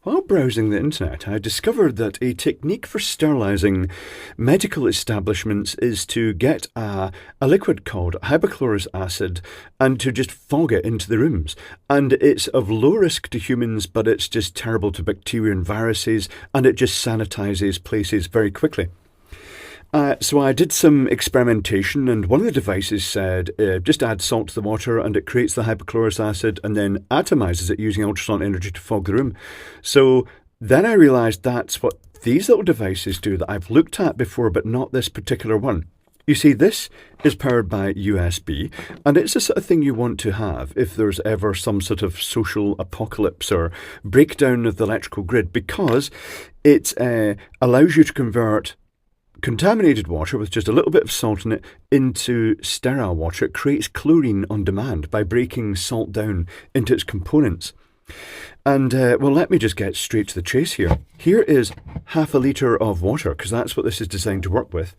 While browsing the internet, I discovered that a technique for sterilising medical establishments is to get a liquid called hypochlorous acid and to just fog it into the rooms. And it's of low risk to humans, but it's just terrible to bacteria and viruses, and it just sanitises places very quickly. So I did some experimentation, and one of the devices said just add salt to the water and it creates the hypochlorous acid and then atomizes it using ultrasonic energy to fog the room. So then I realised that's what these little devices do that I've looked at before, but not this particular one. You see, this is powered by USB, and it's the sort of thing you want to have if there's ever some sort of social apocalypse or breakdown of the electrical grid, because it allows you to convert contaminated water with just a little bit of salt in it into sterile water. It creates chlorine on demand by breaking salt down into its components. And, well, let me just get straight to the chase here. Here is half a litre of water, because that's what this is designed to work with.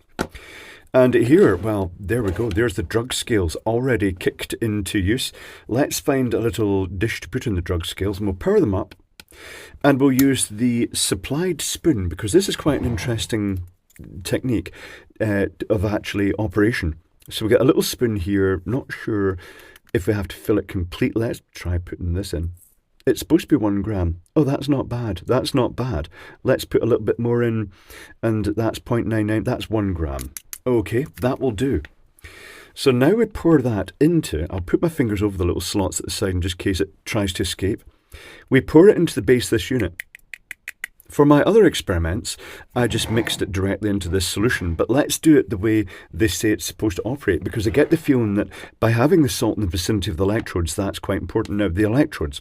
And here, well, there we go. There's the drug scales already kicked into use. Let's find a little dish to put in the drug scales, and we'll power them up. And we'll use the supplied spoon, because this is quite an interesting technique of actually operation. So we get a little spoon here. Not sure if we have to fill it completely. Let's try putting this in. It's supposed to be 1 gram. Oh, that's not bad. That's not bad. Let's put a little bit more in, and that's 0.99. That's 1 gram. Okay, that will do. So now we pour that into, I'll put my fingers over the little slots at the side in just case it tries to escape. We pour it into the base of this unit. For my other experiments, I just mixed it directly into this solution, but let's do it the way they say it's supposed to operate, because I get the feeling that by having the salt in the vicinity of the electrodes, that's quite important. Now, the electrodes.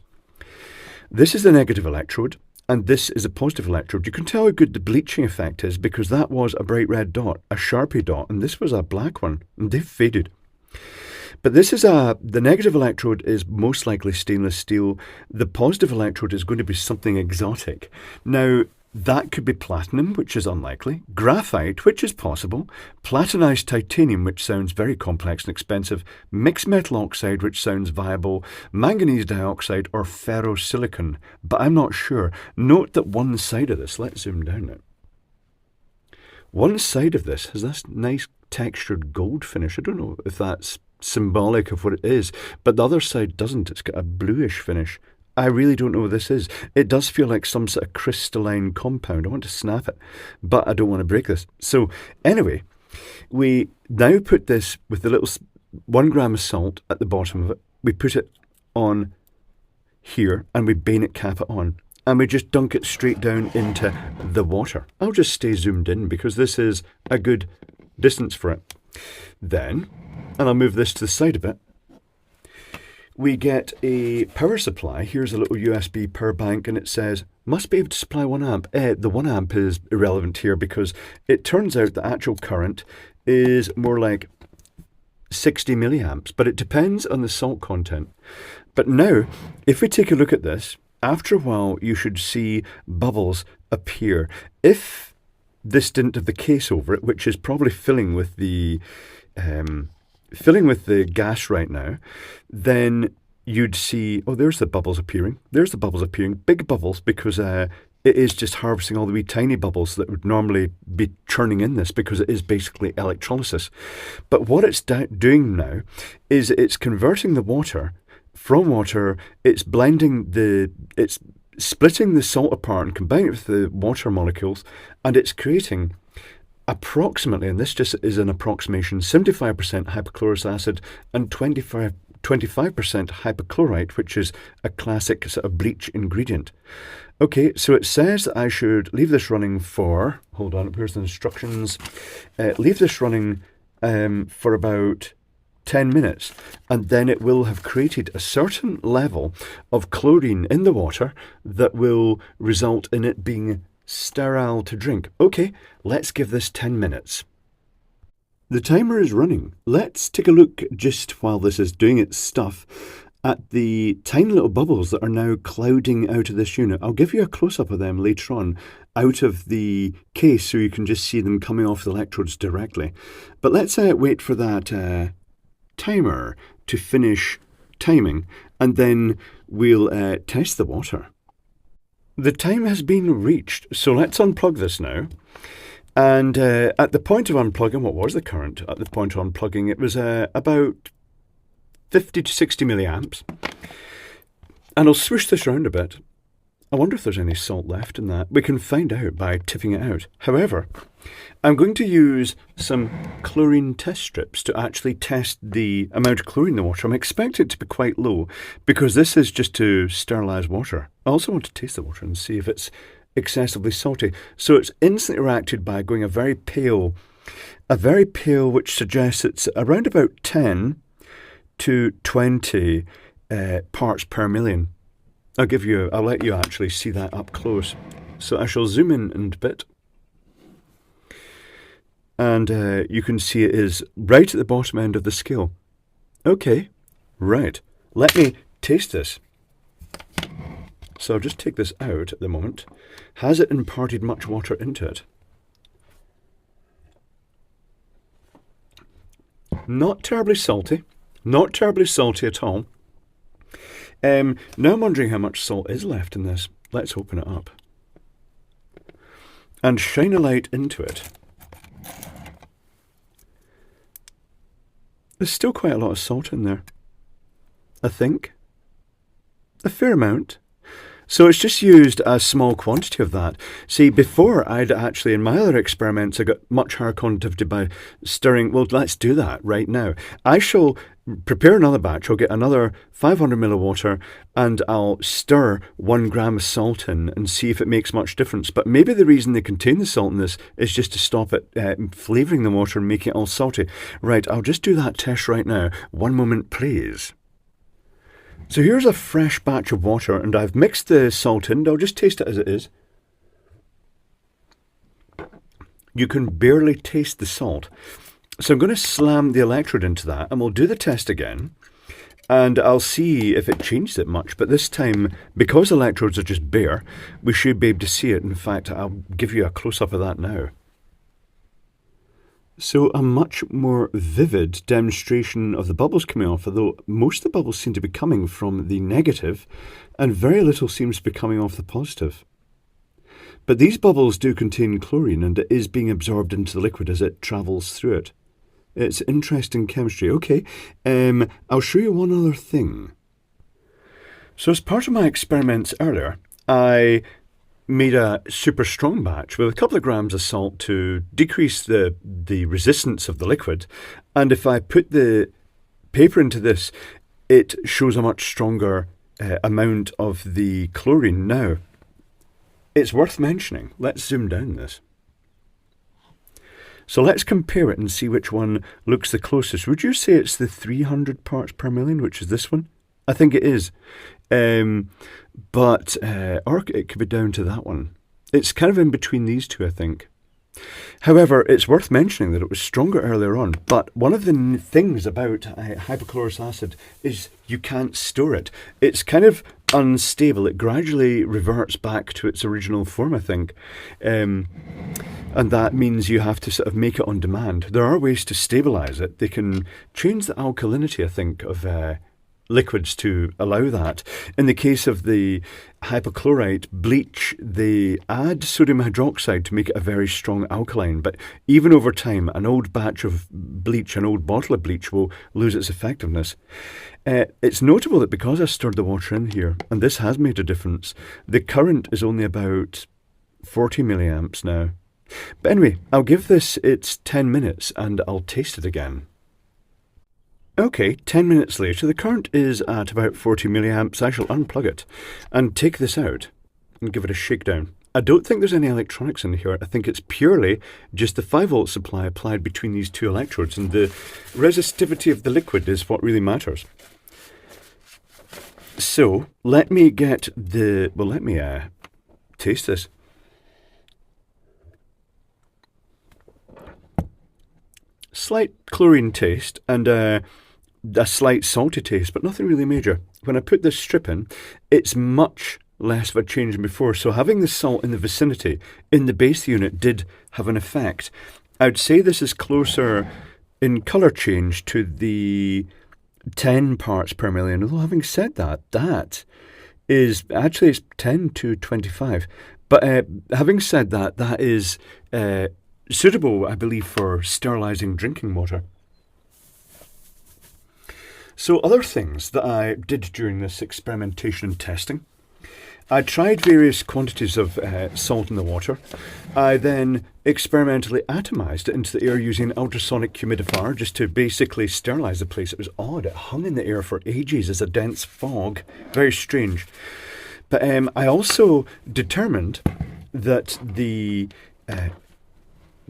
This is the negative electrode, and this is a positive electrode. You can tell how good the bleaching effect is, because that was a bright red dot, a Sharpie dot, and this was a black one, and they've faded. But this is the negative electrode is most likely stainless steel. The positive electrode is going to be something exotic. Now, that could be platinum, which is unlikely, graphite, which is possible, platinized titanium, which sounds very complex and expensive, mixed metal oxide, which sounds viable, manganese dioxide, or ferrosilicon, but I'm not sure. Note that one side of this, let's zoom down now. One side of this has this nice textured gold finish. I don't know if that's symbolic of what it is, but the other side doesn't. It's got a bluish finish. I really don't know what this is. It does feel like some sort of crystalline compound. I want to snap it, but I don't want to break this. So anyway, we now put this with the little 1 gram of salt at the bottom of it. We put it on here and we bayonet cap it on, and we just dunk it straight down into the water. I'll just stay zoomed in because this is a good distance for it. Then, and I'll move this to the side a bit, we get a power supply. Here's a little USB power bank, and it says must be able to supply 1 amp. The 1 amp is irrelevant here because it turns out the actual current is more like 60 milliamps, but it depends on the salt content. But now, if we take a look at this, after a while you should see bubbles appear. If this didn't have the case over it, which is probably filling with the gas right now, then you'd see, oh, there's the bubbles appearing. There's the bubbles appearing, big bubbles, because it is just harvesting all the wee tiny bubbles that would normally be churning in this, because it is basically electrolysis. But what it's doing now is it's converting the water from water, it's splitting the salt apart and combining it with the water molecules, and it's creating approximately, and this just is an approximation, 75% hypochlorous acid and 25% hypochlorite, which is a classic sort of bleach ingredient. Okay, so it says that I should leave this running for, hold on, here's the instructions, leave this running for about 10 minutes, and then it will have created a certain level of chlorine in the water that will result in it being sterile to drink. Okay, let's give this 10 minutes. The timer is running. Let's take a look, just while this is doing its stuff, at the tiny little bubbles that are now clouding out of this unit. I'll give you a close-up of them later on out of the case so you can just see them coming off the electrodes directly. But let's wait for that timer to finish timing, and then we'll test the water. the time has been reached, so let's unplug this now. And at the point of unplugging, what was the current? At the point of unplugging, it was about 50 to 60 milliamps. And I'll swoosh this around a bit. I wonder if there's any salt left in that. We can find out by tipping it out. However, I'm going to use some chlorine test strips to actually test the amount of chlorine in the water. I'm expecting it to be quite low because this is just to sterilise water. I also want to taste the water and see if it's excessively salty. So it's instantly reacted by going a very pale, which suggests it's around about 10 to 20 parts per million. I'll let you actually see that up close. So I shall zoom in a bit. And you can see it is right at the bottom end of the scale. Okay, right. Let me taste this. So I'll just take this out at the moment. Has it imparted much water into it? Not terribly salty. Not terribly salty at all. Now I'm wondering how much salt is left in this. Let's open it up. And shine a light into it. There's still quite a lot of salt in there. I think. A fair amount. So it's just used a small quantity of that. See, before I'd actually, in my other experiments, I got much higher conductivity by stirring. Well, let's do that right now. I shall prepare another batch. I'll get another 500 ml of water and I'll stir 1 gram of salt in and see if it makes much difference. But maybe the reason they contain the salt in this is just to stop it flavouring the water and making it all salty. Right, I'll just do that test right now. 1 moment, please. So here's a fresh batch of water and I've mixed the salt in. I'll just taste it as it is. You can barely taste the salt. So I'm going to slam the electrode into that and we'll do the test again. And I'll see if it changes it much. But this time, because electrodes are just bare, we should be able to see it. In fact, I'll give you a close-up of that now. So a much more vivid demonstration of the bubbles coming off, although most of the bubbles seem to be coming from the negative and very little seems to be coming off the positive. But these bubbles do contain chlorine and it is being absorbed into the liquid as it travels through it. It's interesting chemistry. Okay, I'll show you one other thing. So as part of my experiments earlier, I made a super strong batch with a couple of grams of salt to decrease the resistance of the liquid. And if I put the paper into this, it shows a much stronger amount of the chlorine. Now, it's worth mentioning. Let's zoom down this. So let's compare it and see which one looks the closest. Would you say it's the 300 parts per million, which is this one? I think it is. But or it could be down to that one. It's kind of in between these two, I think. However, it's worth mentioning that it was stronger earlier on. But one of the things about hypochlorous acid is you can't store it. It's kind of unstable. It gradually reverts back to its original form, I think. And that means you have to sort of make it on demand. There are ways to stabilise it. They can change the alkalinity, I think, of liquids to allow that. In the case of the hypochlorite bleach, they add sodium hydroxide to make it a very strong alkaline. But even over time, an old batch of bleach, an old bottle of bleach will lose its effectiveness. It's notable that because I stirred the water in here, and this has made a difference, the current is only about 40 milliamps now. But anyway, I'll give this its 10 minutes and I'll taste it again. Okay, 10 minutes later, the current is at about 40 milliamps. I shall unplug it and take this out and give it a shakedown. I don't think there's any electronics in here. I think it's purely just the 5-volt supply applied between these two electrodes, and the resistivity of the liquid is what really matters. So, let me get the... well, let me taste this. Slight chlorine taste and a slight salty taste, but nothing really major. When I put this strip in, it's much less of a change than before. So having the salt in the vicinity in the base unit did have an effect. I would say this is closer in colour change to the 10 parts per million. Although having said that, that is actually it's 10 to 25. But having said that, that is suitable, I believe, for sterilising drinking water. So other things that I did during this experimentation and testing, I tried various quantities of salt in the water. I then experimentally atomised it into the air using an ultrasonic humidifier just to basically sterilise the place. It was odd. It hung in the air for ages as a dense fog. Very strange. But I also determined that the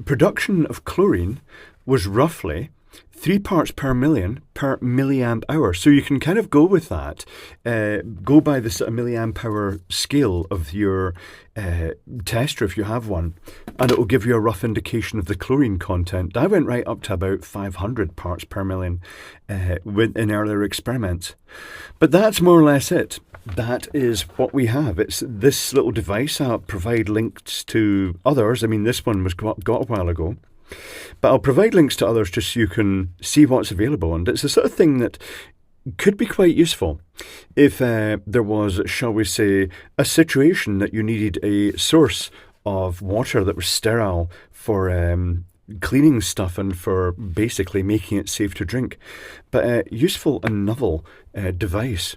production of chlorine was roughly 3 parts per million per milliamp hour. So you can kind of go with that, go by the sort of milliamp hour scale of your tester if you have one, and it will give you a rough indication of the chlorine content. I went right up to about 500 parts per million in earlier experiments. But that's more or less it. That is what we have. It's this little device. I'll provide links to others. I mean, this one was got a while ago. But I'll provide links to others just so you can see what's available. And it's the sort of thing that could be quite useful if there was, shall we say, a situation that you needed a source of water that was sterile for cleaning stuff and for basically making it safe to drink. But useful and novel device.